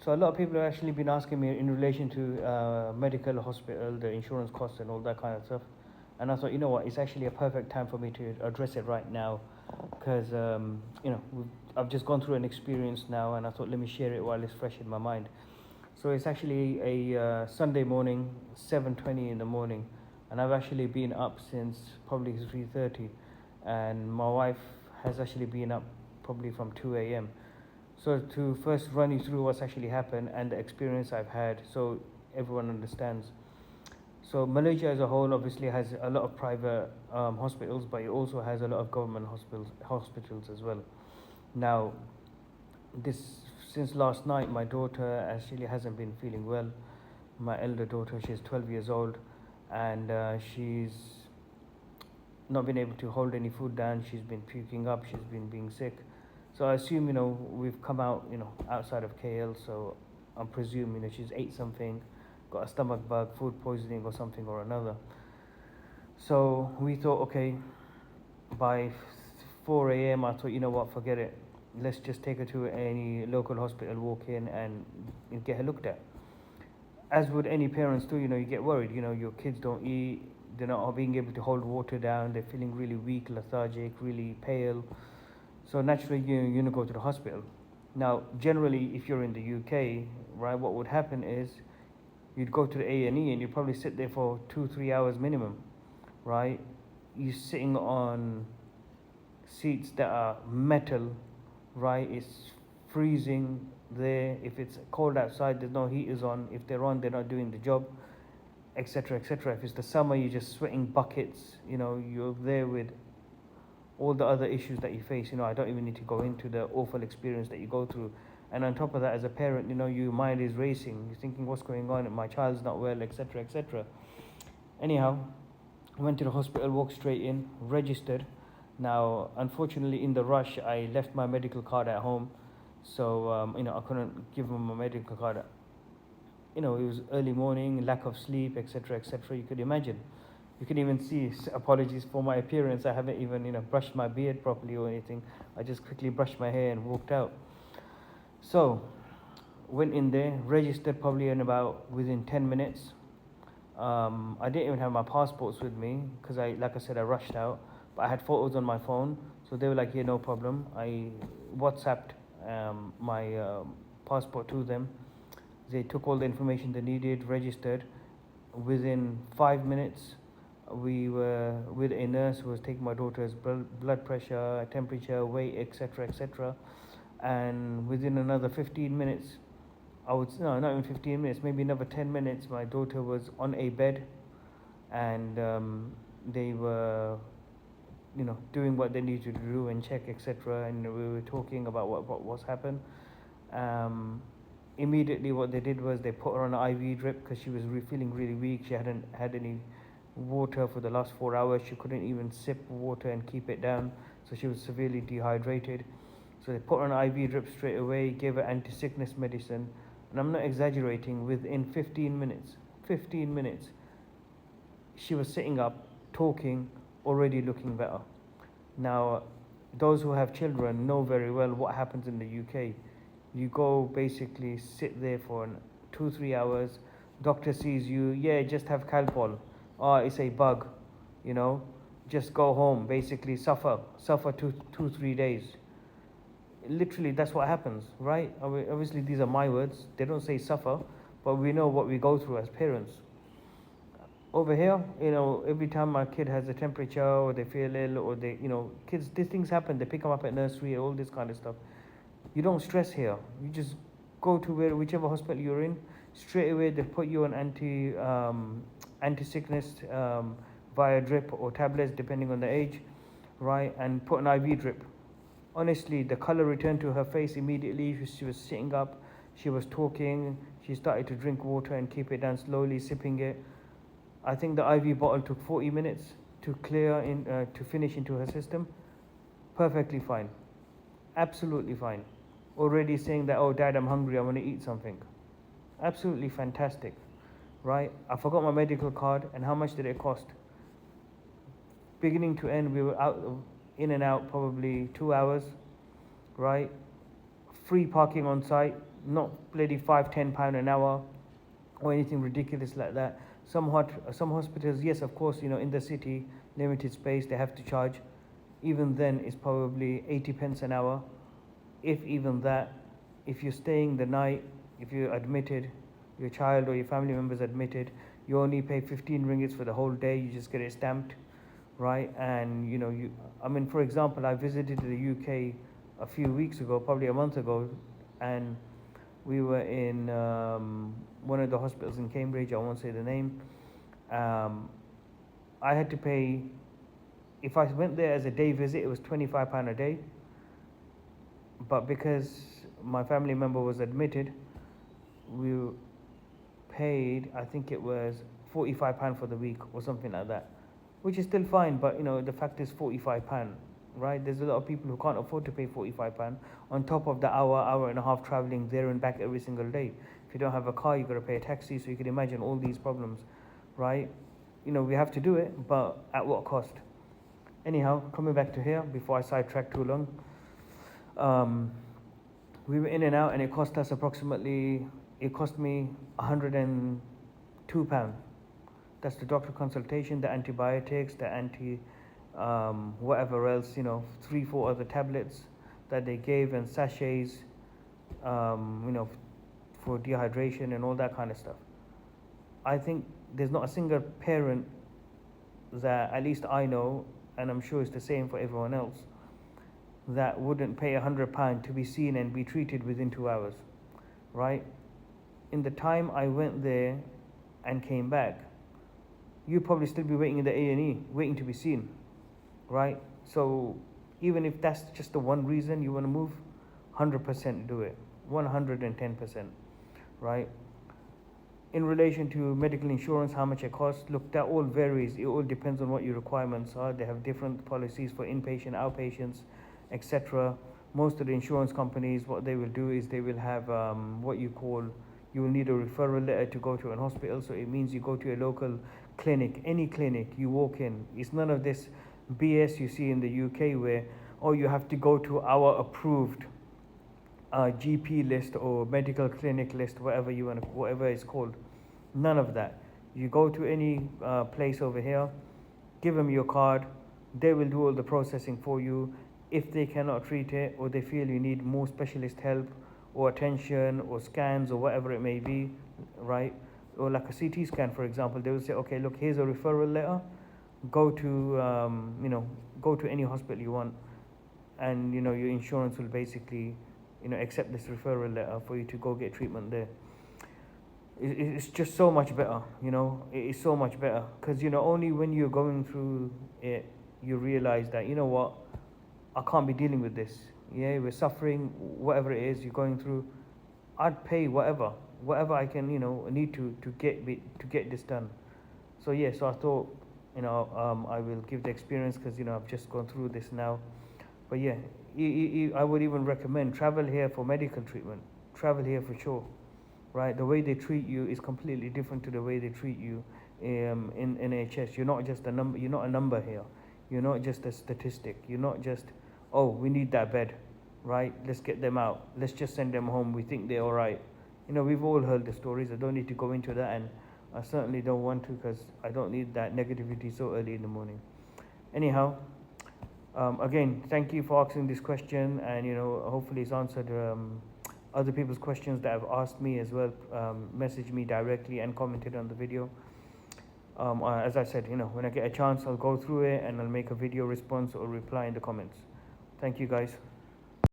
So a lot of people have actually been asking me in relation to medical, hospital, the insurance costs and all that kind of stuff. And I thought, you know what, it's actually a perfect time for me to address it right now, because I've just gone through an experience now, and I thought let me share it while it's fresh in my mind. So it's actually a Sunday morning, 7:20 in the morning, and I've actually been up since probably 3:30, and my wife has actually been up probably from 2 a.m. So to first run you through what's actually happened and the experience I've had, so everyone understands. So Malaysia as a whole obviously has a lot of private hospitals, but it also has a lot of government hospitals as well. Now, this since last night, my daughter actually hasn't been feeling well. My elder daughter, she's 12 years old, and she's not been able to hold any food down. She's been puking up. She's been being sick. So I assume we've come out outside of KL. So I presume she's ate something, got a stomach bug, food poisoning or something or another. So we thought, okay, by 4 a.m. I thought, you know what, forget it. Let's just take her to any local hospital, walk in and get her looked at. As would any parents do, you get worried. Your kids don't eat, they're not being able to hold water down, they're feeling really weak, lethargic, really pale. So naturally, you go to the hospital. Now, generally, if you're in the UK, right, what would happen is you'd go to the A&E and you'd probably sit there for 2-3 hours minimum, right? You're sitting on seats that are metal, right? It's freezing there. If it's cold outside, there's no heaters on. If they're on, they're not doing the job, etc., etc. If it's the summer, you're just sweating buckets. You're there with all the other issues that you face. I don't even need to go into the awful experience that you go through. And on top of that, as a parent, your mind is racing. You're thinking, what's going on? My child's not well, etc., etc. Anyhow, went to the hospital, walked straight in, registered. Now, unfortunately, in the rush, I left my medical card at home, so I couldn't give them my medical card. It was early morning, lack of sleep, etc., etc. You could imagine. You can even see. Apologies for my appearance. I haven't even brushed my beard properly or anything. I just quickly brushed my hair and walked out. So, went in there, registered probably within 10 minutes. I didn't even have my passports with me because like I said, I rushed out. But I had photos on my phone, so they were like, yeah, no problem. I WhatsApped my passport to them. They took all the information they needed, registered. Within 5 minutes, we were with a nurse who was taking my daughter's blood pressure, temperature, weight, etc., etc. And within another 15 minutes, no, not even 15 minutes, maybe another 10 minutes, my daughter was on a bed, and they were doing what they needed to do and check, etc. And we were talking about what's happened. Immediately, what they did was they put her on an IV drip because she was feeling really weak. She hadn't had any water for the last 4 hours. She couldn't even sip water and keep it down, so she was severely dehydrated. So they put her on an IV drip straight away, gave her anti-sickness medicine, and I'm not exaggerating. Within 15 minutes, she was sitting up, talking, already looking better. Now, those who have children know very well what happens in the UK. You go basically sit there for 2-3 hours. Doctor sees you, yeah, just have Calpol. Oh, it's a bug, just go home. Basically, suffer 2-3 days. Literally, that's what happens, right? Obviously, these are my words. They don't say suffer, but we know what we go through as parents. Over here, every time my kid has a temperature or they feel ill or they, kids, these things happen. They pick them up at nursery, all this kind of stuff. You don't stress here. You just go to whichever hospital you're in. Straight away, they put you on anti-sickness via drip or tablets, depending on the age, right? And put an IV drip. Honestly, the color returned to her face immediately. She was sitting up. She was talking. She started to drink water and keep it down slowly, sipping it. I think the IV bottle took 40 minutes to to finish into her system. Perfectly fine. Absolutely fine. Already saying that, oh, Dad, I'm hungry, I want to eat something. Absolutely fantastic, right? I forgot my medical card, and how much did it cost? Beginning to end, we were in and out probably 2 hours, right? Free parking on site, not bloody £5-10 an hour or anything ridiculous like that. Some hospitals, yes, of course, in the city, limited space, they have to charge. Even then, it's probably 80 pence an hour, if even that. If you're staying the night, if you're admitted, your child or your family members admitted, you only pay 15 ringgits for the whole day. You just get it stamped, right? And I mean, for example, I visited the UK a few weeks ago, probably a month ago, and we were in one of the hospitals in Cambridge. I won't say the name. I had to pay, if I went there as a day visit, it was £25 a day. But because my family member was admitted, we paid, I think it was £45 for the week or something like that, which is still fine. But the fact is £45, right? There's a lot of people who can't afford to pay £45 on top of the hour and a half traveling there and back every single day. If you don't have a car, you got to pay a taxi. So you can imagine all these problems, right? We have to do it, but at what cost? Anyhow, coming back to here before I sidetrack too long. We were in and out, and it cost me £102. That's the doctor consultation, the antibiotics, the whatever else, 3-4 other tablets that they gave, and sachets, for dehydration and all that kind of stuff. I think there's not a single parent that, at least I know, and I'm sure it's the same for everyone else, that wouldn't pay £100 to be seen and be treated within 2 hours, right? In the time I went there and came back, you'd probably still be waiting in the A&E, waiting to be seen, right? So even if that's just the one reason you want to move, 100% do it, 110%, right? In relation to medical insurance, how much it costs, look, that all varies. It all depends on what your requirements are. They have different policies for inpatient, outpatients, etc. Most of the insurance companies, what they will do is they will have you will need a referral letter to go to an hospital. So it means you go to a local clinic, any clinic, you walk in. It's none of this BS you see in the UK where, you have to go to our approved GP list or medical clinic list, whatever it's called. None of that. You go to any place over here, give them your card, they will do all the processing for you. If they cannot treat it, or they feel you need more specialist help or attention or scans or whatever it may be, right? Or like a CT scan, for example, they will say, okay, look, here's a referral letter. Go to any hospital you want, and your insurance will basically accept this referral letter for you to go get treatment there. It's just so much better, it is so much better, because only when you're going through it you realize that, what, I can't be dealing with this. Yeah, we're suffering, whatever it is you're going through. I'd pay whatever I can, need to get this done. So yeah, so I thought, I will give the experience, because I've just gone through this now. But yeah, I would even recommend travel here for medical treatment. Travel here for sure, right? The way they treat you is completely different to the way they treat you in NHS. You're not just a number. You're not a number here. You're not just a statistic. You're not just, oh, we need that bed, right? Let's get them out. Let's just send them home. We think they're all right. We've all heard the stories. I don't need to go into that, and I certainly don't want to, because I don't need that negativity so early in the morning. Anyhow, again, thank you for asking this question, and hopefully it's answered other people's questions that have asked me as well. Messaged me directly and commented on the video. As I said, when I get a chance, I'll go through it and I'll make a video response or reply in the comments. Thank you, guys.